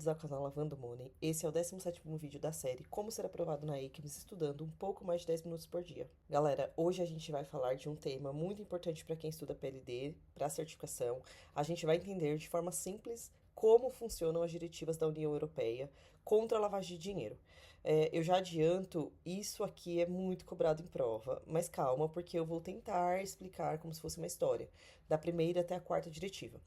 bem-vindos ao canal Lavando Money. Esse é o 17º vídeo da série Como Ser Aprovado na AQUIMS estudando um pouco mais de 10 minutos por dia. Galera, hoje a gente vai falar de um tema muito importante para quem estuda PLD, para certificação. A gente vai entender de forma simples como funcionam as diretivas da União Europeia contra a lavagem de dinheiro. Eu já adianto, isso aqui é muito cobrado em prova, mas calma, porque eu vou tentar explicar como se fosse uma história, da primeira até a quarta diretiva.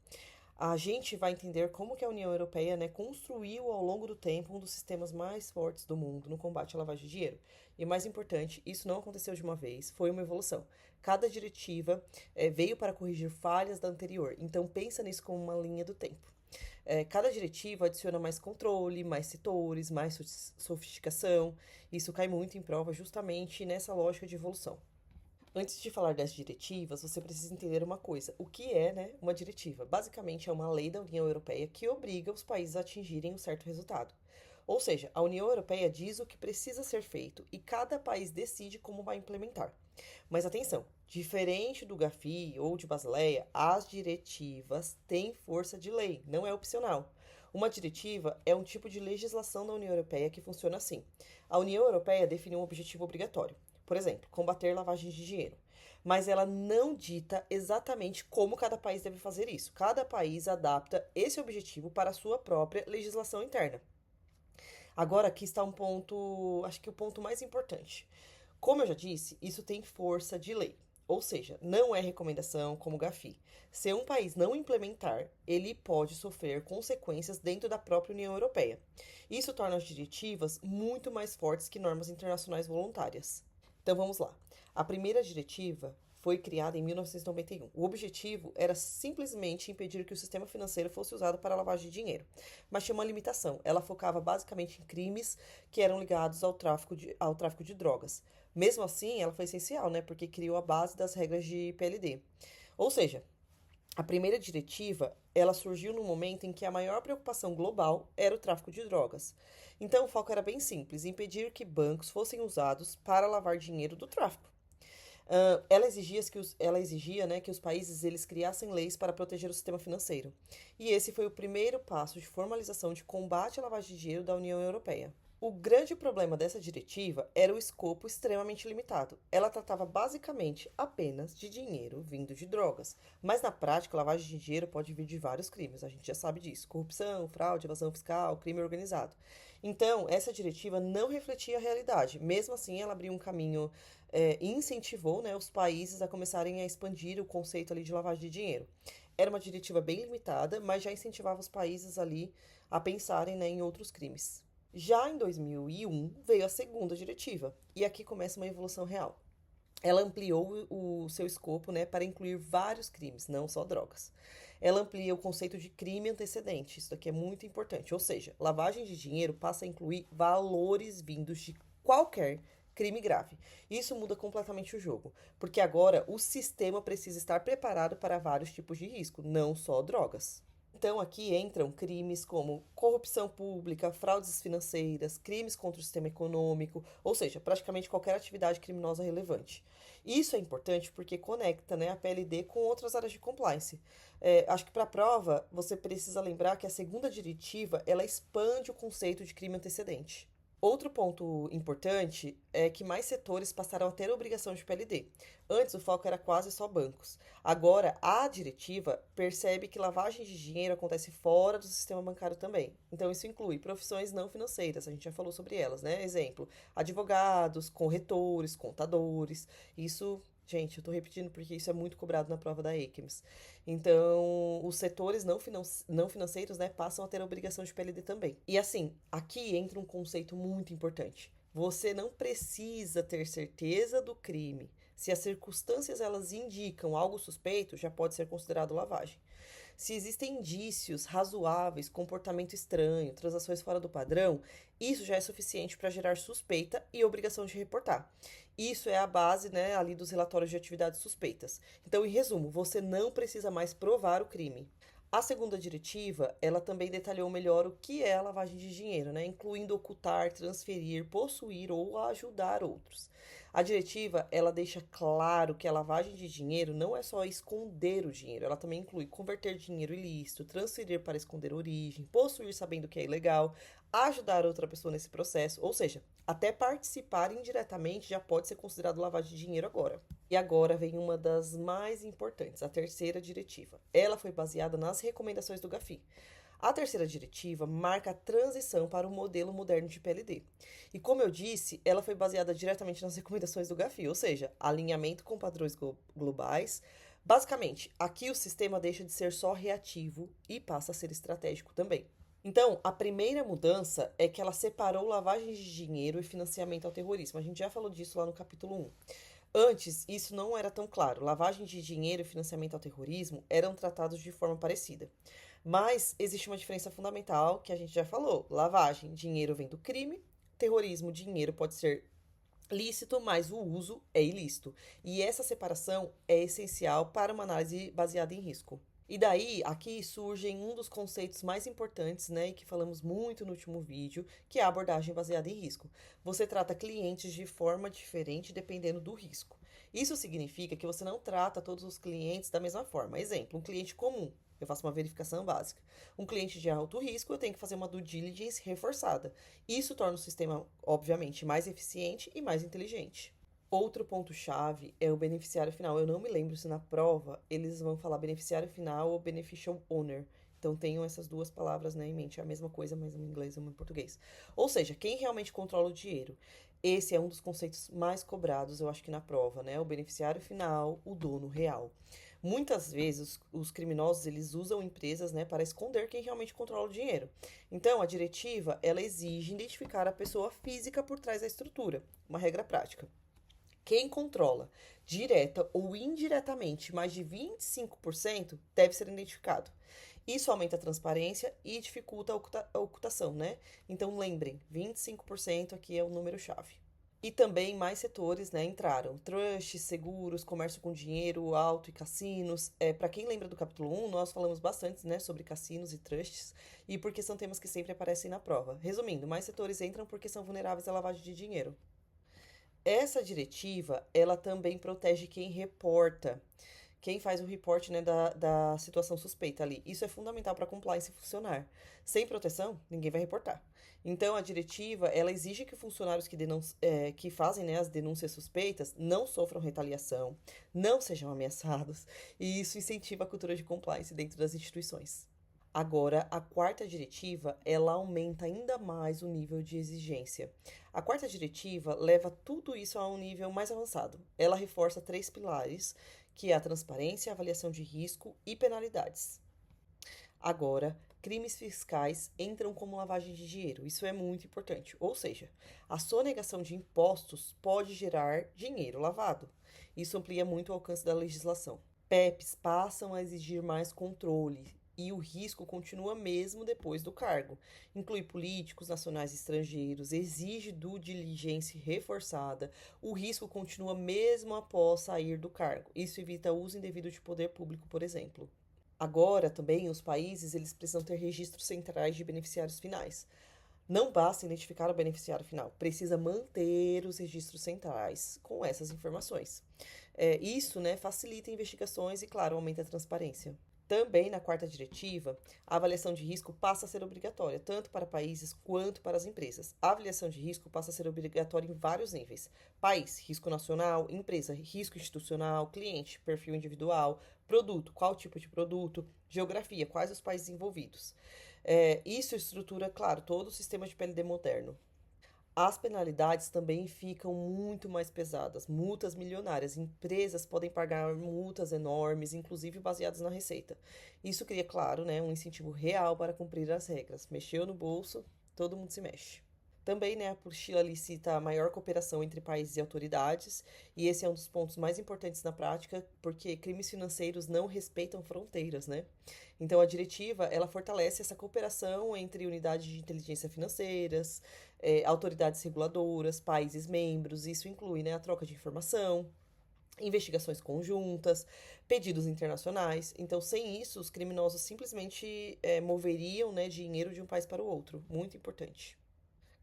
A gente vai entender como que a União Europeia, né, construiu ao longo do tempo um dos sistemas mais fortes do mundo no combate à lavagem de dinheiro. E mais importante, isso não aconteceu de uma vez, foi uma evolução. Cada diretiva veio para corrigir falhas da anterior, então pensa nisso como uma linha do tempo. Cada diretiva adiciona mais controle, mais setores, mais sofisticação. Isso cai muito em prova justamente nessa lógica de evolução. Antes de falar das diretivas, você precisa entender uma coisa. O que é, né, uma diretiva? Basicamente, é uma lei da União Europeia que obriga os países a atingirem um certo resultado. Ou seja, a União Europeia diz o que precisa ser feito e cada país decide como vai implementar. Mas atenção, diferente do GAFI ou de Basileia, as diretivas têm força de lei, não é opcional. Uma diretiva é um tipo de legislação da União Europeia que funciona assim. A União Europeia define um objetivo obrigatório. Por exemplo, combater lavagem de dinheiro. Mas ela não dita exatamente como cada país deve fazer isso. Cada país adapta esse objetivo para a sua própria legislação interna. Agora, aqui está um ponto, acho que o ponto mais importante. Como eu já disse, isso tem força de lei. Ou seja, não é recomendação como o GAFI. Se um país não implementar, ele pode sofrer consequências dentro da própria União Europeia. Isso torna as diretivas muito mais fortes que normas internacionais voluntárias. Então vamos lá. A primeira diretiva foi criada em 1991. O objetivo era simplesmente impedir que o sistema financeiro fosse usado para lavagem de dinheiro. Mas tinha uma limitação. Ela focava basicamente em crimes que eram ligados ao tráfico de drogas. Mesmo assim, ela foi essencial, né? Porque criou a base das regras de PLD. Ou seja, a primeira diretiva, ela surgiu no momento em que a maior preocupação global era o tráfico de drogas. Então, o foco era bem simples, impedir que bancos fossem usados para lavar dinheiro do tráfico. Ela exigia, né, que os países eles criassem leis para proteger o sistema financeiro. E esse foi o primeiro passo de formalização de combate à lavagem de dinheiro da União Europeia. O grande problema dessa diretiva era o escopo extremamente limitado. Ela tratava basicamente apenas de dinheiro vindo de drogas. Mas na prática, a lavagem de dinheiro pode vir de vários crimes, a gente já sabe disso: corrupção, fraude, evasão fiscal, crime organizado. Então, essa diretiva não refletia a realidade. Mesmo assim, ela abriu um caminho e incentivou, né, os países a começarem a expandir o conceito ali de lavagem de dinheiro. Era uma diretiva bem limitada, mas já incentivava os países ali a pensarem, né, em outros crimes. Já em 2001 veio a segunda diretiva, e aqui começa uma evolução real. Ela ampliou o seu escopo, né, para incluir vários crimes, não só drogas. Ela amplia o conceito de crime antecedente, isso aqui é muito importante, ou seja, lavagem de dinheiro passa a incluir valores vindos de qualquer crime grave. Isso muda completamente o jogo, porque agora o sistema precisa estar preparado para vários tipos de risco, não só drogas. Então, aqui entram crimes como corrupção pública, fraudes financeiras, crimes contra o sistema econômico, ou seja, praticamente qualquer atividade criminosa relevante. Isso é importante porque conecta, né, a PLD com outras áreas de compliance. Acho que para a prova, você precisa lembrar que a segunda diretiva, ela expande o conceito de crime antecedente. Outro ponto importante é que mais setores passaram a ter a obrigação de PLD. Antes o foco era quase só bancos. Agora a diretiva percebe que lavagem de dinheiro acontece fora do sistema bancário também. Então isso inclui profissões não financeiras, a gente já falou sobre elas, né? Exemplo, advogados, corretores, contadores. Isso, gente, eu tô repetindo porque isso é muito cobrado na prova da AQUIMS. Então, os setores não financeiros, né, passam a ter a obrigação de PLD também. E assim, aqui entra um conceito muito importante. Você não precisa ter certeza do crime. Se as circunstâncias elas indicam algo suspeito, já pode ser considerado lavagem. Se existem indícios razoáveis, comportamento estranho, transações fora do padrão, isso já é suficiente para gerar suspeita e obrigação de reportar. Isso é a base, né, ali dos relatórios de atividades suspeitas. Então, em resumo, você não precisa mais provar o crime. A segunda diretiva, ela também detalhou melhor o que é a lavagem de dinheiro, né? Incluindo ocultar, transferir, possuir ou ajudar outros. A diretiva, ela deixa claro que a lavagem de dinheiro não é só esconder o dinheiro, ela também inclui converter dinheiro ilícito, transferir para esconder origem, possuir sabendo que é ilegal, ajudar outra pessoa nesse processo, ou seja, até participar indiretamente já pode ser considerado lavagem de dinheiro agora. E agora vem uma das mais importantes, a terceira diretiva. Ela foi baseada nas recomendações do GAFI. A terceira diretiva marca a transição para o modelo moderno de PLD. E como eu disse, ela foi baseada diretamente nas recomendações do GAFI, ou seja, alinhamento com padrões globais. Basicamente, aqui o sistema deixa de ser só reativo e passa a ser estratégico também. Então, a primeira mudança é que ela separou lavagem de dinheiro e financiamento ao terrorismo. A gente já falou disso lá no capítulo 1. Antes, isso não era tão claro. Lavagem de dinheiro e financiamento ao terrorismo eram tratados de forma parecida. Mas existe uma diferença fundamental que a gente já falou. Lavagem, dinheiro vem do crime. Terrorismo, dinheiro pode ser lícito, mas o uso é ilícito. E essa separação é essencial para uma análise baseada em risco. E daí, aqui surge um dos conceitos mais importantes, né, e que falamos muito no último vídeo, que é a abordagem baseada em risco. Você trata clientes de forma diferente dependendo do risco. Isso significa que você não trata todos os clientes da mesma forma. Exemplo, um cliente comum, eu faço uma verificação básica. Um cliente de alto risco, eu tenho que fazer uma due diligence reforçada. Isso torna o sistema, obviamente, mais eficiente e mais inteligente. Outro ponto-chave é o beneficiário final. Eu não me lembro se na prova eles vão falar beneficiário final ou beneficial owner. Então tenham essas duas palavras, né, em mente. É a mesma coisa, mas uma em inglês e uma em português. Ou seja, quem realmente controla o dinheiro. Esse é um dos conceitos mais cobrados, eu acho que na prova, né? O beneficiário final, o dono real. Muitas vezes os criminosos eles usam empresas, né, para esconder quem realmente controla o dinheiro. Então a diretiva ela exige identificar a pessoa física por trás da estrutura, uma regra prática. Quem controla, direta ou indiretamente, mais de 25% deve ser identificado. Isso aumenta a transparência e dificulta a ocultação, né? Então lembrem, 25% aqui é o número-chave. E também mais setores, né, entraram. Trusts, seguros, comércio com dinheiro, auto e cassinos. Para quem lembra do capítulo 1, nós falamos bastante, né, sobre cassinos e trusts, e porque são temas que sempre aparecem na prova. Resumindo, mais setores entram porque são vulneráveis à lavagem de dinheiro. Essa diretiva, ela também protege quem reporta, quem faz o report, né, da situação suspeita ali. Isso é fundamental para a compliance funcionar. Sem proteção, ninguém vai reportar. Então, a diretiva, ela exige que funcionários que fazem, né, as denúncias suspeitas não sofram retaliação, não sejam ameaçados, e isso incentiva a cultura de compliance dentro das instituições. Agora, a quarta diretiva, ela aumenta ainda mais o nível de exigência. A quarta diretiva leva tudo isso a um nível mais avançado. Ela reforça 3 pilares, que é a transparência, a avaliação de risco e penalidades. Agora, crimes fiscais entram como lavagem de dinheiro. Isso é muito importante. Ou seja, a sonegação de impostos pode gerar dinheiro lavado. Isso amplia muito o alcance da legislação. PEPs passam a exigir mais controle e o risco continua mesmo depois do cargo. Inclui políticos nacionais e estrangeiros, exige due diligence reforçada, o risco continua mesmo após sair do cargo. Isso evita o uso indevido de poder público, por exemplo. Agora, também, os países eles precisam ter registros centrais de beneficiários finais. Não basta identificar o beneficiário final, precisa manter os registros centrais com essas informações. Isso, né, facilita investigações e, claro, aumenta a transparência. Também na quarta diretiva, a avaliação de risco passa a ser obrigatória, tanto para países quanto para as empresas. A avaliação de risco passa a ser obrigatória em vários níveis: país, risco nacional; empresa, risco institucional; cliente, perfil individual; produto, qual tipo de produto; geografia, quais os países envolvidos. Isso estrutura, claro, todo o sistema de PLD moderno. As penalidades também ficam muito mais pesadas, multas milionárias. Empresas podem pagar multas enormes, inclusive baseadas na receita. Isso cria, claro, né, um incentivo real para cumprir as regras. Mexeu no bolso, todo mundo se mexe. Também, né, a apostila ali cita a maior cooperação entre países e autoridades, e esse é um dos pontos mais importantes na prática, porque crimes financeiros não respeitam fronteiras, né? Então, a diretiva, ela fortalece essa cooperação entre unidades de inteligência financeiras, autoridades reguladoras, países membros. Isso inclui, né, a troca de informação, investigações conjuntas, pedidos internacionais. Então, sem isso, os criminosos simplesmente moveriam, né, dinheiro de um país para o outro. Muito importante.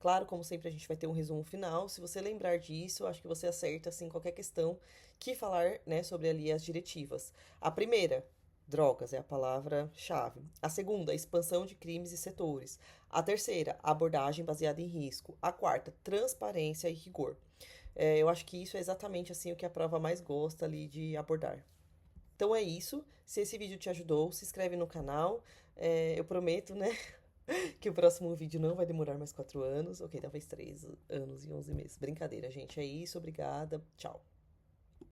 Claro, como sempre, a gente vai ter um resumo final. Se você lembrar disso, acho que você acerta, assim, qualquer questão que falar, né, sobre ali as diretivas. A primeira, drogas, é a palavra-chave. A segunda, expansão de crimes e setores. A terceira, abordagem baseada em risco. A quarta, transparência e rigor. Eu acho que isso é exatamente assim o que a prova mais gosta ali de abordar. Então é isso. Se esse vídeo te ajudou, se inscreve no canal. Eu prometo, né, que o próximo vídeo não vai demorar mais 4 anos. Ok, talvez 3 anos e 11 meses. Brincadeira, gente. É isso. Obrigada. Tchau.